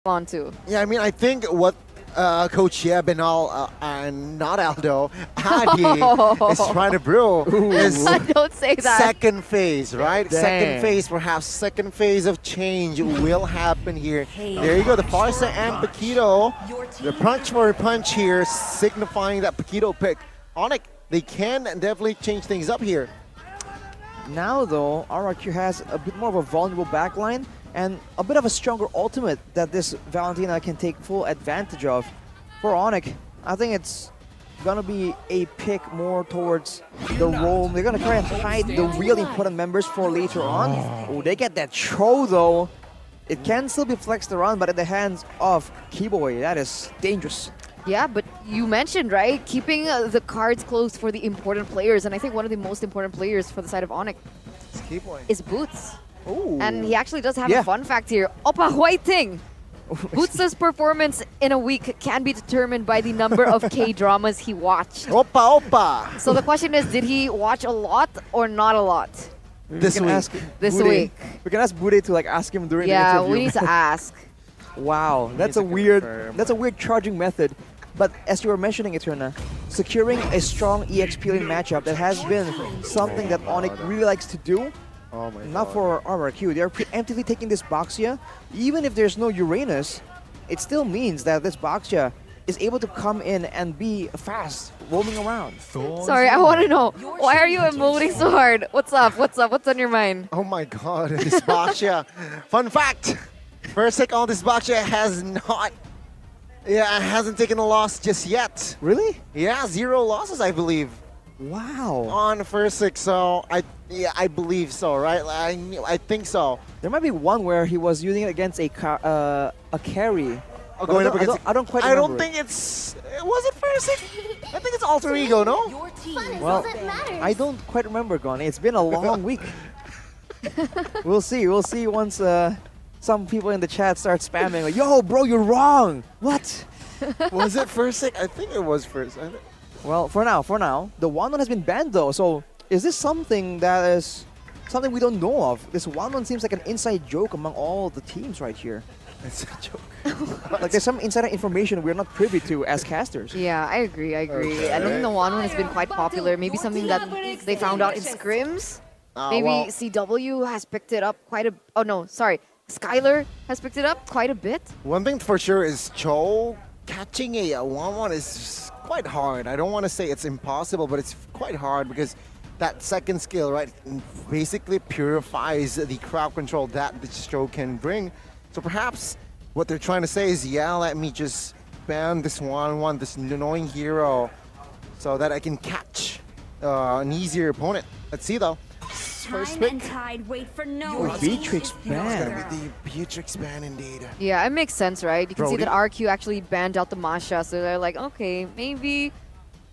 respond to. Yeah, I mean, I think what Coach Benal and not Aldo, Adi is trying to brew is Don't say that. second phase, right? Dang. Second phase, perhaps second phase of change will happen here. There you go, the Farsa and Paquito. The punch for a punch here, signifying that Paquito pick. Onic, they can definitely change things up here. Now though, RRQ has a bit more of a vulnerable backline and a bit of a stronger ultimate that this Valentina can take full advantage of. For Onic, I think it's gonna be a pick more towards the role. They're gonna try and hide the really important members for later on. Oh, they get that throw though. It can still be flexed around, but in the hands of Keyboy, that is dangerous. Yeah, but you mentioned, right, keeping the cards close for the important players, and I think one of the most important players for the side of Onic It's Keyboy. is Boots. Ooh. And he actually does have Yeah. a fun fact here. Opa Whiting! Boots' performance in a week can be determined by the number of K-dramas he watched. Opa, opa! So the question is, did he watch a lot or not a lot This We can week. ask this Bude- week? We can ask Bude to like ask him during the Yeah, interview. we need to ask. Wow, need that's to a weird confirm. that's a weird charging method. But as you were mentioning, Eterna, securing a strong EXP lane matchup that has been something that Onic really likes to do. Oh my Not God. for RRQ. They're preemptively taking this Boxia. Even if there's no Uranus, it still means that this Boxia is able to come in and be fast, roaming around. Sorry, I want to know, why are you emoting so hard? What's up? What's up? What's on your mind? Oh my God, this Boxia. Fun fact, first take on this Boxia hasn't taken a loss just yet. Really? Yeah, 0 losses, I believe, Wow. on first six. So I believe so, right? I think so. There might be one where he was using it against a carry. Oh, But going up against. I don't quite I remember. don't think it's. Was it first six? I think it's alter ego, no? Well, I don't quite remember, Goni. It's been a long week. We'll see. We'll see once some people in the chat start spamming like, "Yo, bro, you're wrong." What? Was it first six? I think it was first. Well, for now, the 1-1 has been banned though. So is this something that is something we don't know of? This 1-1 seems like an inside joke among all the teams right here. It's a joke. Like there's some insider information we're not privy to as casters. Yeah, I agree. I don't think the one has been quite popular. Maybe something that they found out in scrims. Maybe Well, CW has picked it up quite a... Oh no, sorry. Skylar has picked it up quite a bit. one thing for sure is Cho catching a 1-1 is quite hard. I don't want to say it's impossible, but it's quite hard because that second skill, right, basically purifies the crowd control that the stroke can bring. So perhaps what they're trying to say is, yeah, let me just ban this 1-1, this annoying hero, so that I can catch an easier opponent. Let's see though. First Time pick. and tide wait for no Oh, one. Beatrix It's ban. gonna be the Beatrix ban indeed. Yeah, it makes sense, right? You can see Brody. that RQ actually banned out the Masha, so they're like, okay, maybe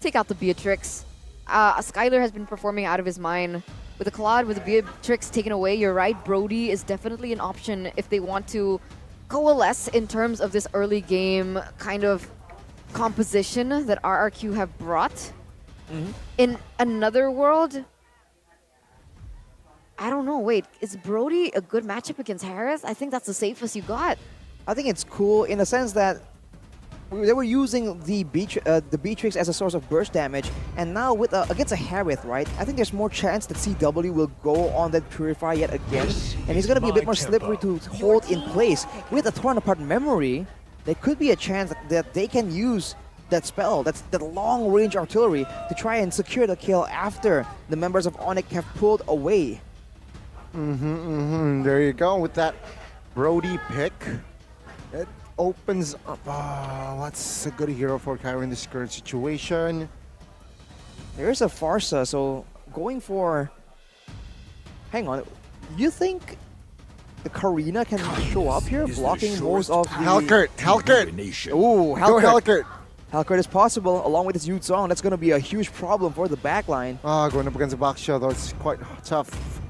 take out the Beatrix. Skylar has been performing out of his mind. With the Claude, with the Beatrix taken away, you're right, Brody is definitely an option if they want to coalesce in terms of this early game kind of composition that RRQ have brought. In another world, I don't know, wait, is Brody a good matchup against Harris? I think that's the safest you got. I think it's cool in the sense that they were using the Beatrix as a source of burst damage, and now with against a Harith, right? I think there's more chance that CW will go on that Purify yet again, and he's gonna be a bit more slippery to hold in place. With a torn apart memory, there could be a chance that they can use that spell, that long range artillery, to try and secure the kill after the members of Onic have pulled away. There you go with that Brody pick. It opens up. What's a good hero for Kairi in this current situation? There's a Farsa, so going for... Hang on, you think the Karina can show up here, blocking most of the... Halkert! Ooh, Go Halkert. Halkert! Halkert is possible, along with his Yu Zhong. That's going to be a huge problem for the backline. Going up against a Baksha though, it's quite tough.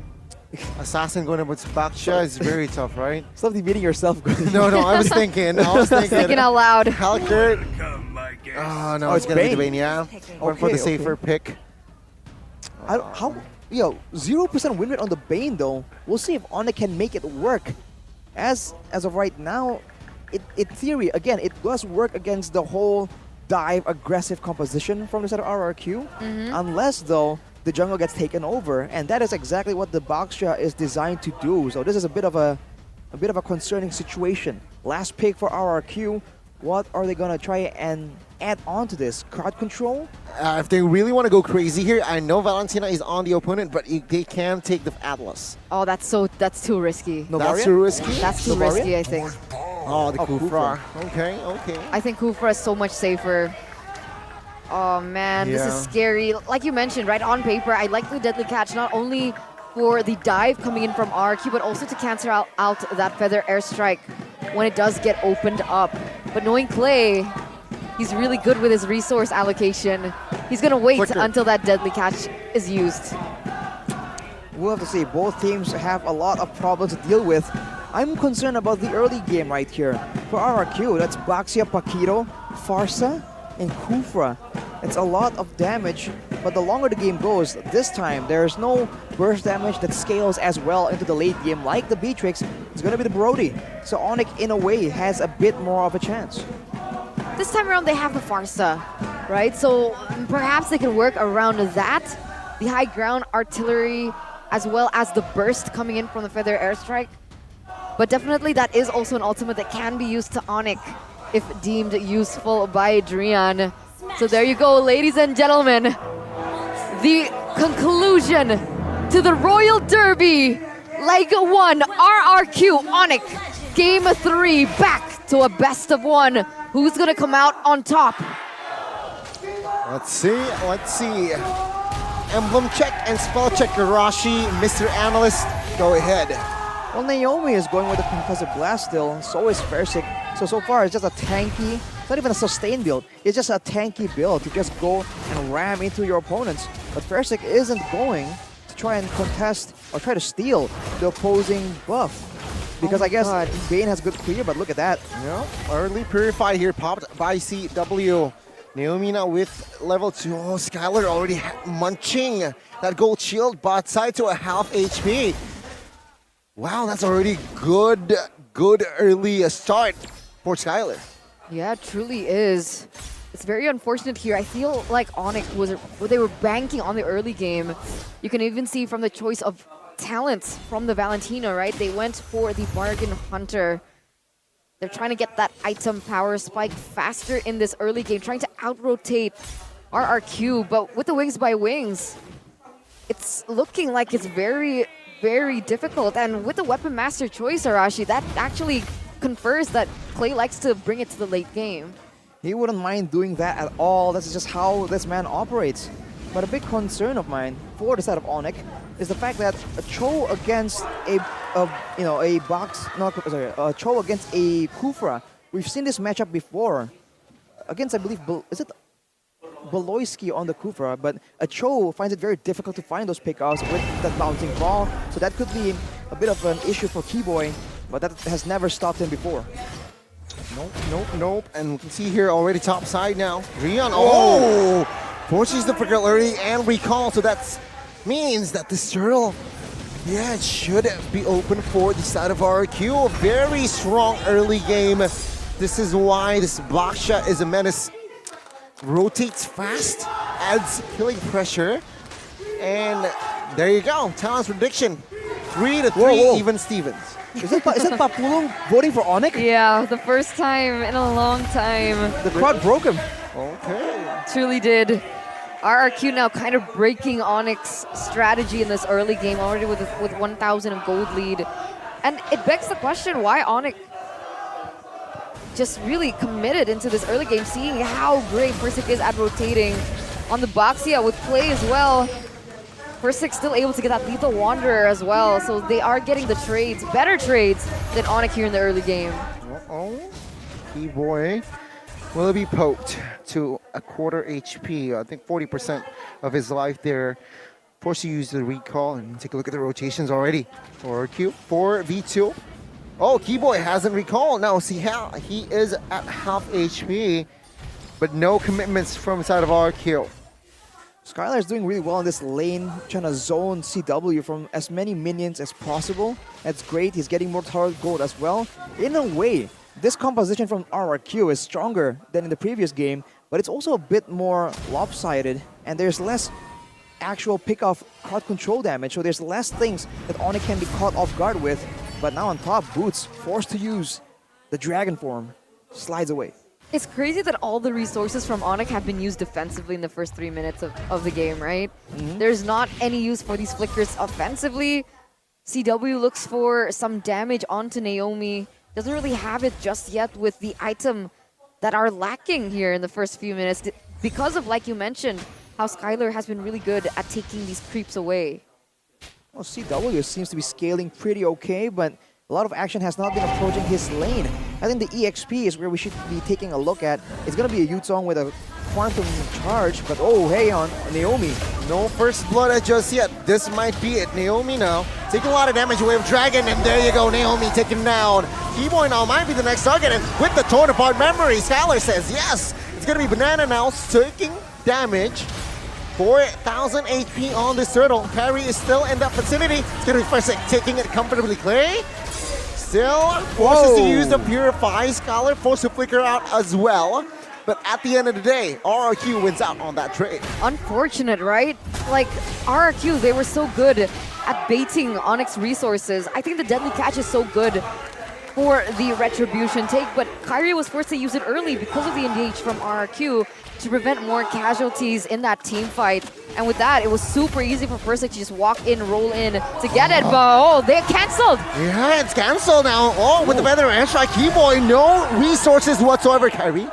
Assassin going up against Baksha is very tough, right? Stop debating yourself. No, I was thinking. Thinking out loud. Halkert. Oh no, it's it's gonna be Bane. the Bane, yeah. Went for the Okay, safer pick. How? Yo, 0% win rate on the Bane though. We'll see if Onic can make it work. As of right now, in theory, again, it does work against the whole dive aggressive composition from the side of RRQ, unless though the jungle gets taken over, and that is exactly what the Baxia is designed to do. So this is a bit of a concerning situation. Last pick for RRQ. What are they gonna try and add on to this? Crowd control? If they really want to go crazy here, I know Valentina is on the opponent, but they can take the Atlas. Oh, that's too risky. No That's Novaria? too risky? That's too Novaria? risky, I think. Oh, the Oh, Kufra. Okay, okay. I think Kufra is so much safer. Oh man, this is Yeah. scary. Like you mentioned, right on paper, I like the deadly catch not only for the dive coming in from RQ, but also to cancel out that feather airstrike when it does get opened up. But knowing Clay, he's really good with his resource allocation. He's gonna wait Flicker. until that deadly catch is used. We'll have to see. Both teams have a lot of problems to deal with. I'm concerned about the early game right here. For RRQ, that's Baxia, Paquito, Farsa, and Kufra. It's a lot of damage, but the longer the game goes, this time there's no burst damage that scales as well into the late game like the Beatrix. It's going to be the Brody. So Onic, in a way, has a bit more of a chance. This time around, they have the Farsa, right? So perhaps they can work around that. The high ground artillery, as well as the burst coming in from the feather airstrike. But definitely that is also an ultimate that can be used to Onic if deemed useful by Drian. So there you go, ladies and gentlemen. The conclusion to the Royal Derby. Leg 1, RRQ Onic. Game 3, back to a best of 1. Who's gonna come out on top? Let's see, let's see. Emblem check and spell check, Arashi, Mr. Analyst, go ahead. Well, Naomi is going with the Concussive Blast still, so is Versik. So far it's just a tanky, it's not even a sustain build, it's just a tanky build to just go and ram into your opponents. But Versik isn't going to try and contest or try to steal the opposing buff. Because Oh I guess God. Bane has good clear, but look at that. Yeah, early Purify here popped by CW. Naomi now with level 2. Oh, Skylar already munching that gold shield bot side to a half HP. Wow, that's already good early start for Skylar. Yeah, it truly is. It's very unfortunate here. I feel like Onic they were banking on the early game. You can even see from the choice of talents from the Valentina, right? They went for the Bargain Hunter. They're trying to get that item power spike faster in this early game, trying to out-rotate RRQ, but with the Wings by Wings, it's looking like it's very, very difficult. And with the Weapon Master choice, Arashi, that actually confers that Clay likes to bring it to the late game. He wouldn't mind doing that at all. That's just how this man operates. But a big concern of mine for the side of Onic is the fact that a Cho against a Cho against a Kufra. We've seen this matchup before against, I believe, is it Beloyski on the Kufra, but a Cho finds it very difficult to find those pickoffs with that bouncing ball. So that could be a bit of an issue for Keyboy, but that has never stopped him before. Nope. And we can see here already top side now. Rion, oh! Forces the figure early and recall, so that means that this turtle, yeah, it should be open for the side of RQ. A very strong early game. This is why this Baxia is a menace. Rotates fast, adds killing pressure, and there you go. Talent's prediction, 3-3, Whoa. even Stevens. Is that Papulong voting for Onic? Yeah, the first time in a long time. The crowd broke him. Okay. Truly did. RRQ now kind of breaking Onic's strategy in this early game, already with 1,000 of gold lead. And it begs the question, why Onic just really committed into this early game, seeing how great Versik is at rotating on the Baxia with play as well. Versik still able to get that Lethal Wanderer as well, so they are getting the trades, better trades than Onic here in the early game. Uh-oh. Keyboy will be poked to a quarter HP. I think 40% of his life there. Forced to use the recall and take a look at the rotations already. For Q, 4v2. Oh, Keyboy hasn't recalled. Now see how he is at half HP, but no commitments from side of RQ. Skylar is doing really well in this lane, trying to zone CW from as many minions as possible. That's great. He's getting more turret gold as well. In a way, This composition from RRQ is stronger than in the previous game, but it's also a bit more lopsided, and there's less actual pick-off card control damage, so there's less things that Onic can be caught off guard with. But now on top, Boots, forced to use the Dragon form, slides away. It's crazy that all the resources from Onic have been used defensively in the first 3 minutes of the game, right? There's not any use for these flickers offensively. CW looks for some damage onto Naomi. Doesn't really have it just yet with the item that are lacking here in the first few minutes because of, like you mentioned, how Skylar has been really good at taking these creeps away. Well, CW seems to be scaling pretty okay, but a lot of action has not been approaching his lane. I think the EXP is where we should be taking a look at. It's going to be a Yuzong with a quantum charge, but oh, hey, on Naomi. No first blood just yet. This might be it. Naomi now taking a lot of damage away from Dragon, and there you go, Naomi taken down. Keyboy now might be the next target, and with the torn apart memory, Skylar says yes. It's going to be Banana now taking damage. 4,000 HP on this turtle. Kairi is still in that vicinity. It's going to be first taking it comfortably clear. Still forces to use the Purify. Skylar forced to flicker out as well. But at the end of the day, RRQ wins out on that trade. Unfortunate, right? Like, RRQ, they were so good at baiting Onyx resources. I think the Deadly Catch is so good for the Retribution take, but Kairi was forced to use it early because of the engage from RRQ to prevent more casualties in that team fight. And with that, it was super easy for Persik to just walk in, roll in to get it, but oh, they canceled! Yeah, it's canceled now. Oh, with the Feather Airstrike, Keyboy, no resources whatsoever, Kairi.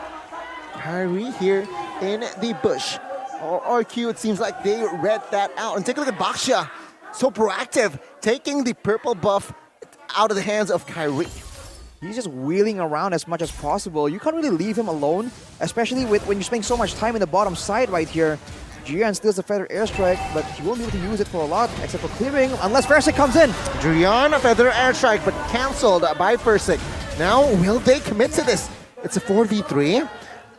Kairi here in the bush. RRQ, it seems like they read that out. And take a look at Baksha. So proactive, taking the purple buff out of the hands of Kairi. He's just wheeling around as much as possible. You can't really leave him alone, especially when you spend so much time in the bottom side right here. Jian steals the Feather Airstrike, but he won't be able to use it for a lot, except for clearing, unless Persik comes in. Jian, Feather Airstrike, but cancelled by Persik. Now, will they commit to this? It's a 4v3.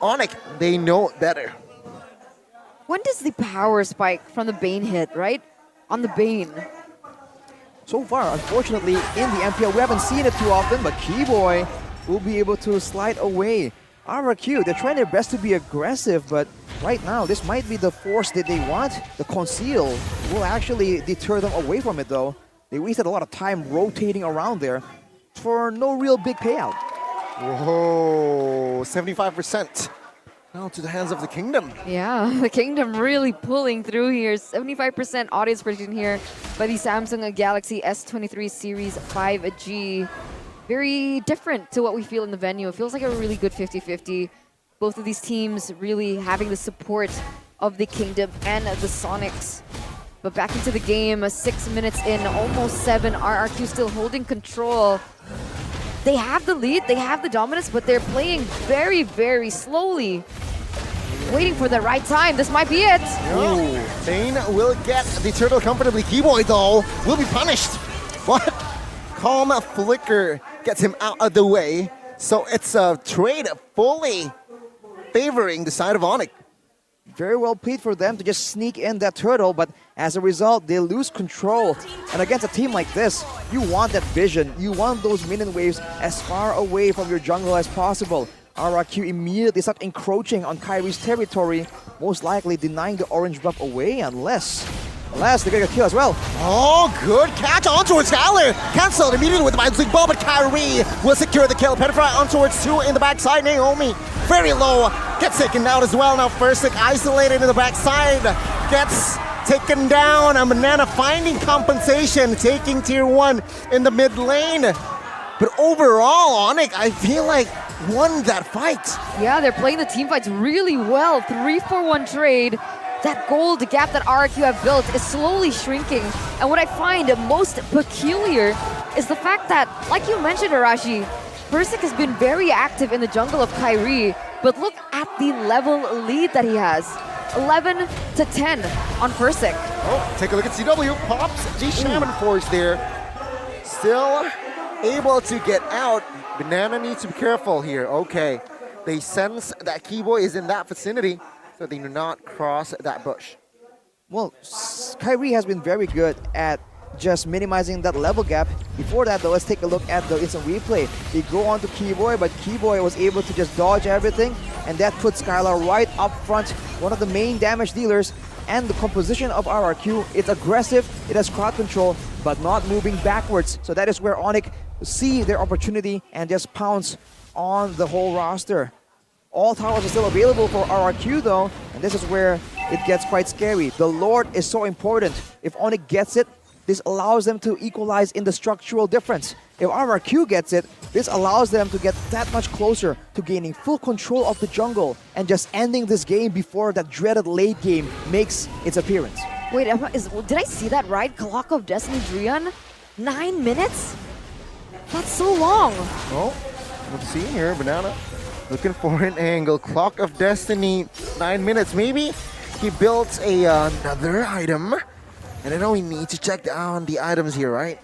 Onic, they know better. When does the power spike from the Bane hit, right? On the Bane. So far, unfortunately, in the MPL, we haven't seen it too often, but Keyboy will be able to slide away. RRQ, they're trying their best to be aggressive, but right now, this might be the force that they want. The Conceal will actually deter them away from it, though. They wasted a lot of time rotating around there for no real big payout. Whoa, 75%. Now to the hands of the Kingdom. Yeah, the Kingdom really pulling through here. 75% audience prediction here by the Samsung Galaxy S23 Series 5G. Very different to what we feel in the venue. It feels like a really good 50-50. Both of these teams really having the support of the Kingdom and the Sonics. But back into the game, 6 minutes in, almost 7. RRQ still holding control. They have the lead, they have the dominance, but they're playing very, very slowly. Waiting for the right time. This might be it. Ooh. Bane will get the turtle comfortably. Keyboy, though, will be punished. But Calm Flicker gets him out of the way. So it's a trade fully favoring the side of Onic. Very well played for them to just sneak in that turtle, but as a result, they lose control. And against a team like this, you want that vision. You want those minion waves as far away from your jungle as possible. RRQ immediately start encroaching on Kairi's territory, most likely denying the orange buff away unless they get a kill as well. Oh, good catch on towards Skylar. Cancelled immediately with the Mind Ball, but Kairi will secure the kill. Petrify on towards 2 in the backside. Naomi very low, gets taken down as well. Now Persik isolated in the backside, gets taken down. A Banana finding compensation, taking tier 1 in the mid lane. But overall, Onic, I feel like won that fight. Yeah, they're playing the team fights really well. 3-4-1 trade. That gold gap that RRQ have built is slowly shrinking. And what I find most peculiar is the fact that, like you mentioned, Arashi, Persik has been very active in the jungle of Kairi, but look at the level lead that he has. 11 to 10 on Persik. Oh, take a look at CW. Pops the Shaman Force there. Still able to get out. Banana needs to be careful here. Okay, they sense that Keyboy is in that vicinity, so they do not cross that bush. Well, Kairi has been very good at just minimizing that level gap. Before that, though, let's take a look at the instant replay. They go on to Keyboy, but Keyboy was able to just dodge everything, and that puts Skylar right up front, one of the main damage dealers. And the composition of RRQ, it's aggressive, it has crowd control, but not moving backwards. So that is where Onic see their opportunity and just pounce on the whole roster. All towers are still available for RRQ though, and this is where it gets quite scary. The Lord is so important. If Onic gets it, this allows them to equalize in the structural difference. If RRQ gets it, this allows them to get that much closer to gaining full control of the jungle and just ending this game before that dreaded late game makes its appearance. Wait, did I see that right? Clock of Destiny Drian? 9 minutes? That's so long. Well, let's see here. Banana looking for an angle. Clock of Destiny, 9 minutes. Maybe he built another item. And I know we need to check down the items here, right?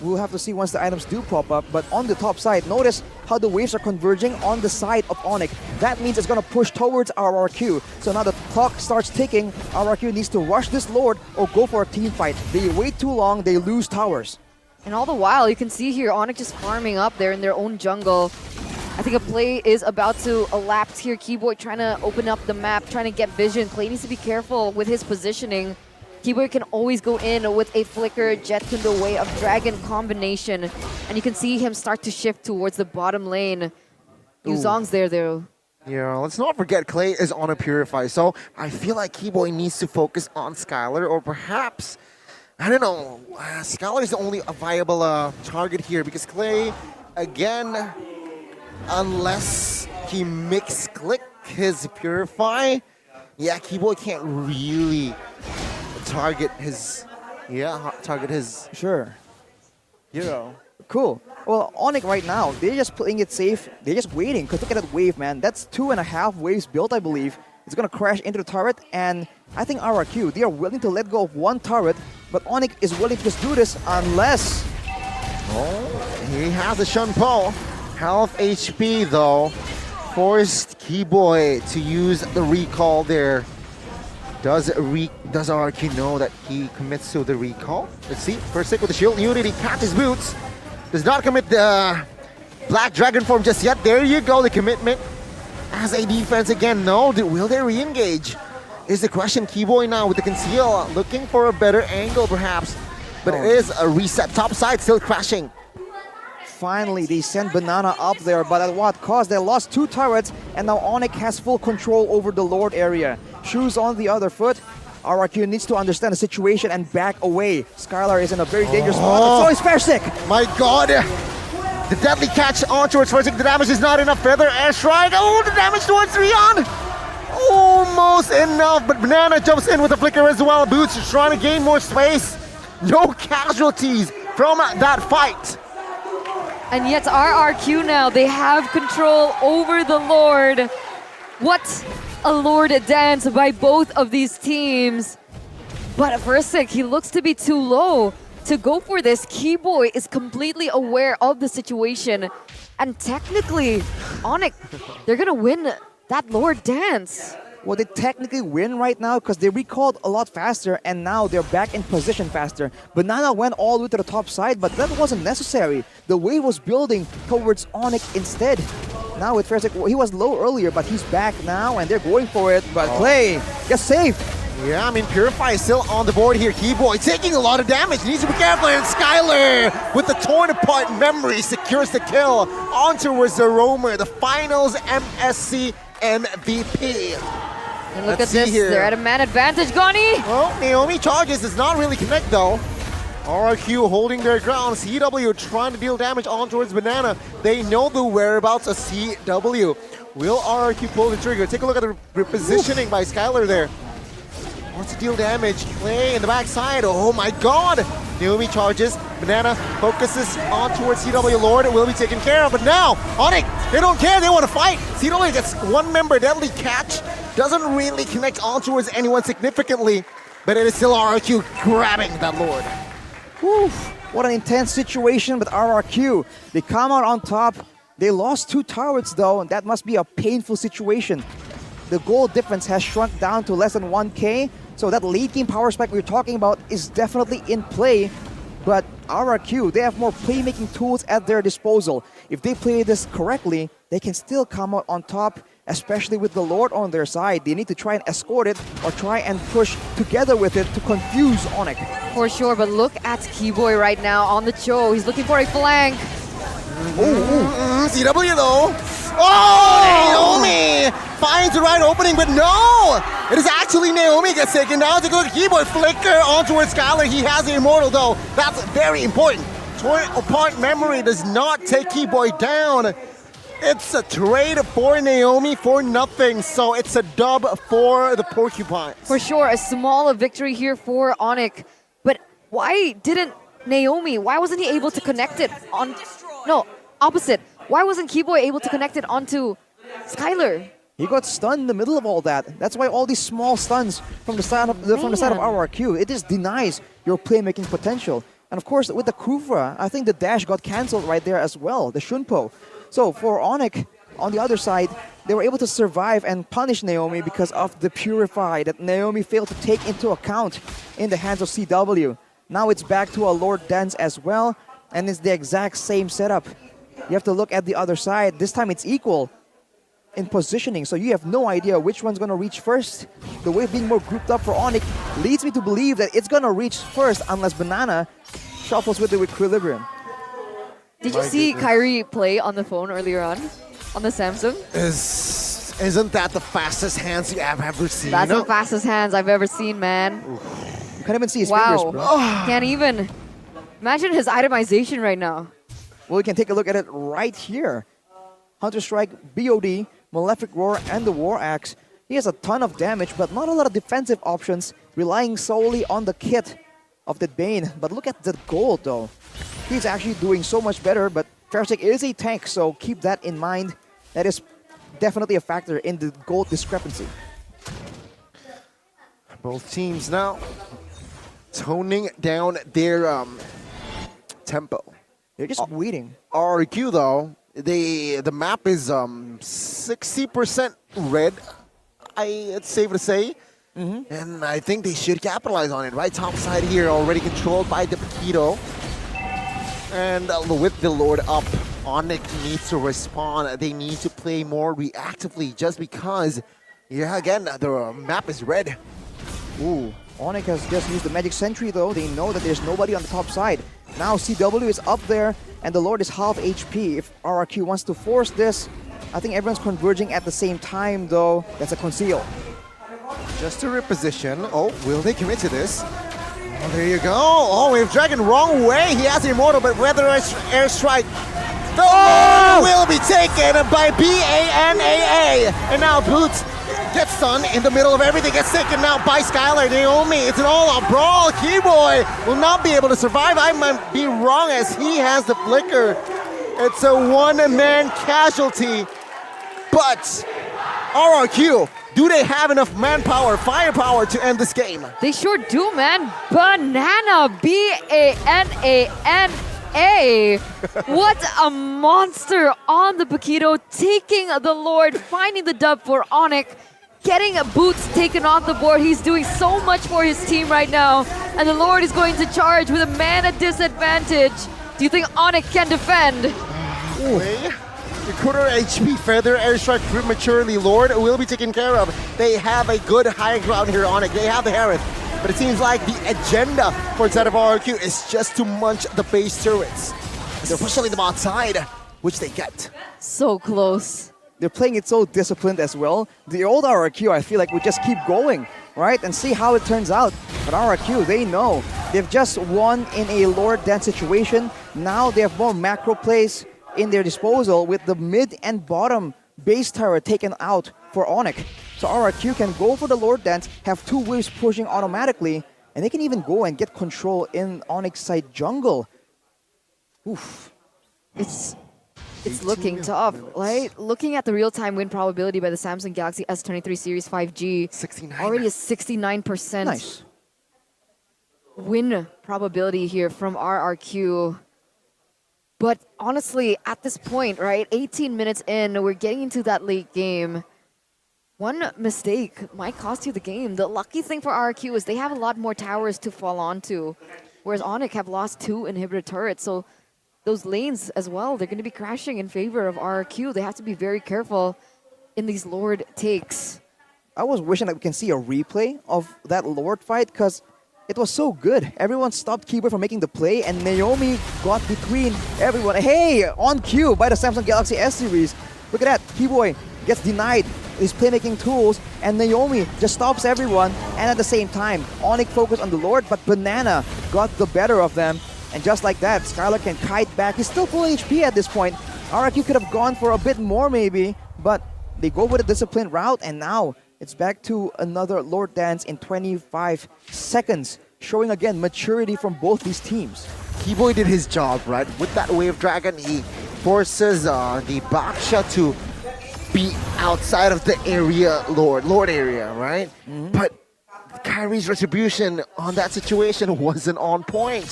We'll have to see once the items do pop up, but on the top side, notice how the waves are converging on the side of Onic. That means it's going to push towards RRQ. So now the clock starts ticking. RRQ needs to rush this Lord or go for a team fight. They wait too long, they lose towers. And all the while, you can see here, Onic just farming up there in their own jungle. I think a play is about to elapse here. Keyboy trying to open up the map, trying to get vision. Clay needs to be careful with his positioning. Keyboy can always go in with a Flicker, Jet Kundo Way of Dragon combination. And you can see him start to shift towards the bottom lane. Yuzong's there though. Yeah, let's not forget Clay is on a Purify. So I feel like Keyboy needs to focus on Skylar, or perhaps, I don't know, Skylar is the only viable target here because Clay, again, unless he mix-click his Purify, yeah, Keyboy can't really target his Sure. hero. Cool. Well, Onic right now, they're just playing it safe. They're just waiting, because look at that wave, man. That's 2.5 waves built, I believe. It's going to crash into the turret, and I think RRQ, they are willing to let go of one turret, but Onic is willing to just do this unless... Oh, he has a Shun Po. Health HP, though. Forced Keyboy to use the recall there. Does RRQ know that he commits to the recall? Let's see. First stick with the shield. Unity catches boots. Does not commit the Black Dragon form just yet. There you go, the commitment. As a defense again, no. Will they re-engage? Is the question. Keyboy now with the conceal. Looking for a better angle perhaps. But it is a reset. Top side still crashing. Finally, they send Banana up there, but at what cost? They lost 2 turrets, and now Onic has full control over the Lord area. Shoes on the other foot. RRQ needs to understand the situation and back away. Skylar is in a very dangerous spot, so is Fairstick. My god! The deadly catch on towards Fairstick. The damage is not enough. Feather airstrike. Oh, the damage towards Rion! Almost enough, but Banana jumps in with a flicker as well. Boots is trying to gain more space. No casualties from that fight. And yet RRQ now, they have control over the Lord. What a Lord dance by both of these teams. But at first, he looks to be too low to go for this. Keyboy is completely aware of the situation. And technically, Onic, they're going to win that Lord dance. Well, they technically win right now because they recalled a lot faster and now they're back in position faster. Banana went all the way to the top side, but that wasn't necessary. The wave was building towards Onic instead. Now with Fairstick, he was low earlier, but he's back now and they're going for it. But Clay gets saved. Yeah, I mean, Purify is still on the board here. Keyboy taking a lot of damage. Needs to be careful. And Skylar, with the torn apart memory, secures the kill. On towards the Roamer, the finals MSC MVP. And look at this, they're at a man advantage, Goni! Well, Naomi charges, does not really connect though. RRQ holding their ground. CW trying to deal damage on towards Banana. They know the whereabouts of CW. Will RRQ pull the trigger? Take a look at the repositioning by Skylar there. Wants to deal damage. Clay in the backside. Oh my god! Naomi charges. Banana focuses on towards CW Lord. It will be taken care of. But now, Onic, they don't care. They want to fight. CW gets one member. Deadly catch. Doesn't really connect on towards anyone significantly. But it is still RRQ grabbing that Lord. Whew, what an intense situation with RRQ. They come out on top. They lost 2 turrets though, and that must be a painful situation. The goal difference has shrunk down to less than 1K. So that late game power spike we were talking about is definitely in play. But RRQ, they have more playmaking tools at their disposal. If they play this correctly, they can still come out on top, especially with the Lord on their side. They need to try and escort it or try and push together with it to confuse Onic. For sure, but look at Keyboy right now on the Cho. He's looking for a flank. CW though. Oh, Naomi finds the right opening, but no! It is actually Naomi gets taken down to go to Keyboy. Flicker on towards Skylar. He has the Immortal though. That's very important. Torn apart memory does not take Keyboy down. It's a trade for Naomi for nothing, so it's a dub for the Porcupines. For sure, a small victory here for Onic. But why didn't Naomi, why wasn't he able to connect it on... No, opposite. Why wasn't Keyboy able to connect it onto Skylar? He got stunned in the middle of all that. That's why all these small stuns from the side of RRQ, it just denies your playmaking potential. And of course, with the Kufra, I think the dash got cancelled right there as well, the Shunpo. So for Onic, on the other side, they were able to survive and punish Naomi because of the Purify that Naomi failed to take into account in the hands of CW. Now it's back to a Lord Dance as well, and it's the exact same setup. You have to look at the other side. This time it's equal in positioning, so you have no idea which one's going to reach first. The wave being more grouped up for Onic leads me to believe that it's going to reach first unless Banana shuffles with the equilibrium. Did you see Kairi play on the phone earlier on the Samsung? Isn't that the fastest hands you have ever seen? That's the fastest hands I've ever seen, man. You can't even see his fingers, bro. Can't even. Imagine his itemization right now. Well, we can take a look at it right here. Hunter Strike, BOD, Malefic Roar, and the War Axe. He has a ton of damage, but not a lot of defensive options, relying solely on the kit of the Bane. But look at the gold, though. He's actually doing so much better, but Fairstick is a tank, so keep that in mind. That is definitely a factor in the gold discrepancy. Both teams now toning down their tempo. They're just waiting. RQ though, the map is 60% red. It's safe to say. And I think they should capitalize on it, right? Top side here already controlled by the Paquito. And with the Lord up, Onic needs to respond. They need to play more reactively just because, yeah, again, the map is red. Ooh, Onic has just used the Magic Sentry though. They know that there's nobody on the top side. Now CW is up there and the Lord is half HP. If RRQ wants to force this, I think everyone's converging at the same time though. That's a conceal. Just to reposition. Oh, will they commit to this? Oh, there you go. Oh, Wave Dragon wrong way. He has the Immortal, but Weather Airstrike. The Lord will be taken by BANAA. And now Boots gets stunned in the middle of everything. Gets taken out by Skylar. Naomi, it's an all-out brawl. Keyboy will not be able to survive. I might be wrong as he has the flicker. It's a one-man casualty. But RRQ, do they have enough manpower, firepower to end this game? They sure do, man. Banana, B-A-N-A-N-A. What a monster on the Paquito, taking the Lord, finding the dub for Onic, getting Boots taken off the board. He's doing so much for his team right now. And the Lord is going to charge with a mana disadvantage. Do you think Onic can defend? Recruiter HP Feather Airstrike prematurely. Lord will be taken care of. They have a good high ground here on it. They have the Harith. But it seems like the agenda for inside of RRQ is just to munch the base turrets. They're pushing them outside, which they get. So close. They're playing it so disciplined as well. The old RRQ, I feel like, would just keep going, right? And see how it turns out. But RRQ, they know. They've just won in a Lord Dance situation. Now they have more macro plays in their disposal with the mid and bottom base tower taken out for Onic. So RRQ can go for the Lord Dance, have two waves pushing automatically, and they can even go and get control in Onic's side jungle. Oof. It's looking tough, right? Looking at the real-time win probability by the Samsung Galaxy S23 Series 5G, 69. already a 69% Nice. win probability here from RRQ. But honestly, at this point, right, 18 minutes in, we're getting into that late game. One mistake might cost you the game. The lucky thing for RRQ is they have a lot more towers to fall onto, whereas Onic have lost 2 inhibitor turrets. So those lanes as well, they're going to be crashing in favor of RRQ. They have to be very careful in these Lord takes. I was wishing that we can see a replay of that Lord fight because it was so good. Everyone stopped Keyboy from making the play, and Naomi got between everyone. Hey, on cue by the Samsung Galaxy S series. Look at that. Keyboy gets denied his playmaking tools, and Naomi just stops everyone. And at the same time, Onic focused on the Lord, but Banana got the better of them. And just like that, Skylar can kite back. He's still full HP at this point. RRQ could have gone for a bit more maybe, but they go with a disciplined route, and now it's back to another Lord Dance in 25 seconds, showing again maturity from both these teams. Keyboy did his job, right? With that Wave Dragon, he forces the Baksha to be outside of the area, Lord area, right? But Kairi's retribution on that situation wasn't on point.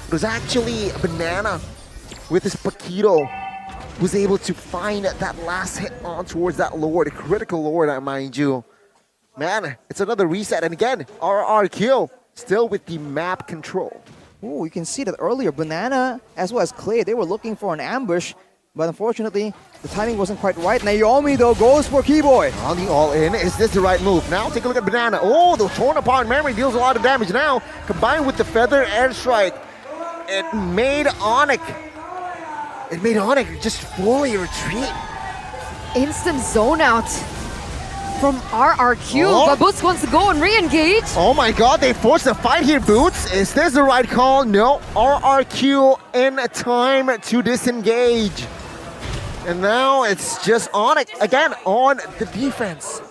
It was actually Banana with his Paquito who's able to find that last hit on towards that Lord, a critical Lord, mind you. Man, it's another reset, and again, RRQ still with the map control. Ooh, you can see that earlier, Banana as well as Clay, they were looking for an ambush, but unfortunately, the timing wasn't quite right. Naomi, though, goes for Keyboy. On the all-in, is this the right move? Now take a look at Banana. Oh, the torn apart memory deals a lot of damage now. Combined with the feather airstrike, it made Onic just fully retreat. Instant zone out from RRQ, Oh. but Boots wants to go and re-engage. Oh my god, they forced a fight here, Boots. Is this the right call? No, RRQ in time to disengage. And now it's just Onic again on the defense.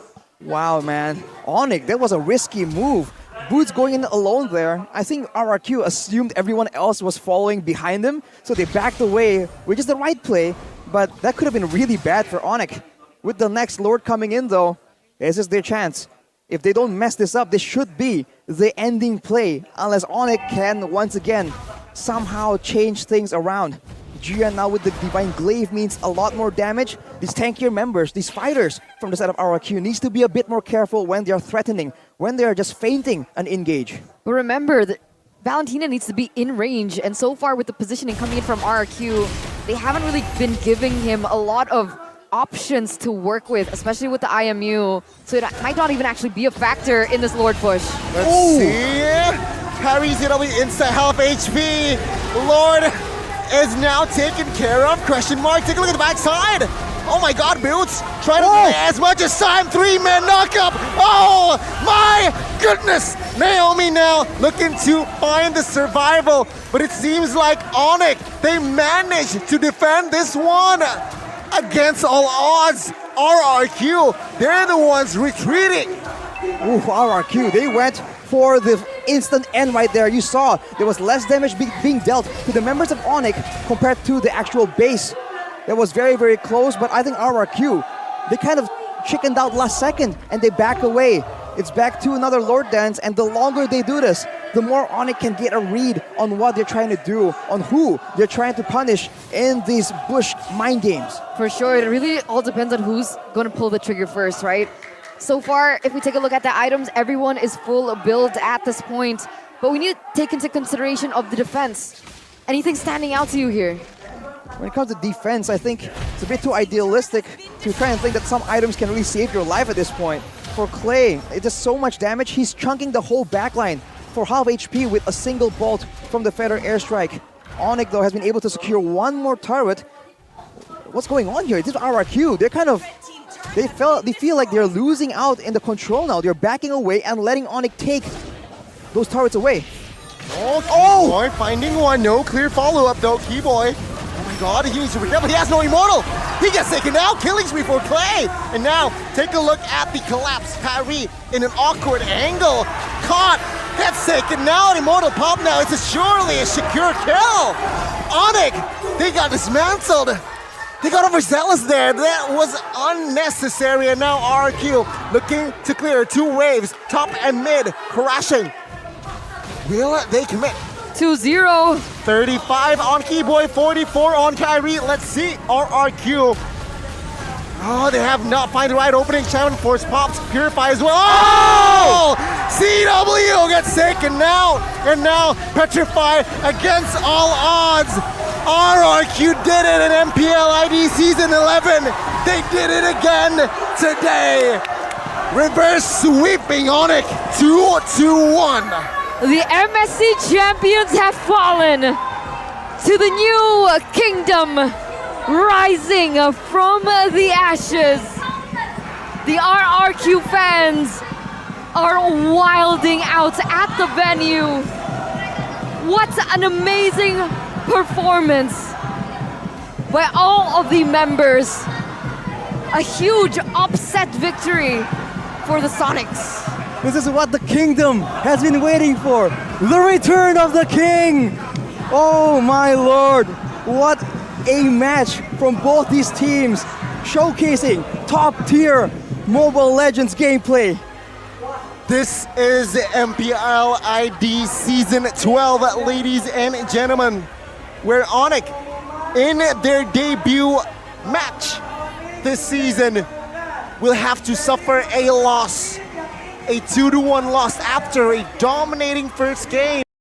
Wow, man. Onic, that was a risky move. Boots going in alone there. I think RRQ assumed everyone else was following behind him, so they backed away, which is the right play, but that could have been really bad for Onic. With the next Lord coming in, though, this is their chance. If they don't mess this up, this should be the ending play, unless Onic can once again somehow change things around. Gian now with the Divine Glaive means a lot more damage. These tankier members, these fighters from the side of RRQ needs to be a bit more careful when they are threatening, when they are just feinting an engage. But remember that Valentina needs to be in range, and so far with the positioning coming in from RRQ, they haven't really been giving him a lot of options to work with, especially with the IMU. So it might not even actually be a factor in this Lord push. Let's see. Kairi's gonna be inside half HP. Lord is now taken care of. Question mark. Take a look at the backside. Oh my god, Boots. Trying to play as much as time. 3-man knockup. Oh my goodness. Naomi now looking to find the survival. But it seems like Onic, they managed to defend this one. Against all odds, RRQ, they're the ones retreating. Ooh, RRQ, they went for the instant end right there. You saw there was less damage being dealt to the members of Onic compared to the actual base. That was very, very close, but I think RRQ, they kind of chickened out last second and they back away. It's back to another Lord Dance, and the longer they do this, the more Onic can get a read on what they're trying to do, on who they're trying to punish in these bush mind games. For sure, it really all depends on who's going to pull the trigger first, right? So far, if we take a look at the items, everyone is full build at this point, but we need to take into consideration of the defense. Anything standing out to you here? When it comes to defense, I think it's a bit too idealistic to try and think that some items can really save your life at this point. For Clay, it does so much damage, he's chunking the whole backline for half HP with a single bolt from the Feather Airstrike. Onic, though, has been able to secure one more turret. What's going on here? This is RRQ. They're kind of... They feel like they're losing out in the control now. They're backing away and letting Onic take those turrets away. Oh! Boy, finding one. No clear follow-up, though. Keyboy. Oh my god, he needs to recover. He has no immortal. He gets taken out. Killing spree for Clay. And now, take a look at the collapse. Kairi in an awkward angle. Caught. Gets taken out. Immortal pop now. It's surely a secure kill. Onic, they got dismantled. They got overzealous there. That was unnecessary. And now RRQ looking to clear 2 waves. Top and mid crashing. Will they commit? 2-0. 35 on Keyboy, 44 on Kairi. Let's see RRQ. Oh, they have not found the right opening. Shaman Force pops, Purify as well. Oh! CW gets taken out, and now Petrify against all odds. RRQ did it in MPL ID Season 11. They did it again today. Reverse sweeping Onic 2-1. The MSC champions have fallen to the new kingdom, rising from the ashes. The RRQ fans are wilding out at the venue. What an amazing performance by all of the members. A huge upset victory for the Sonics. This is what the kingdom has been waiting for. The return of the king. Oh my lord. What a match from both these teams, showcasing top tier Mobile Legends gameplay. This is the MPL ID Season 12, ladies and gentlemen, where Onic, in their debut match this season, will have to suffer a loss, a 2-1 loss after a dominating first game.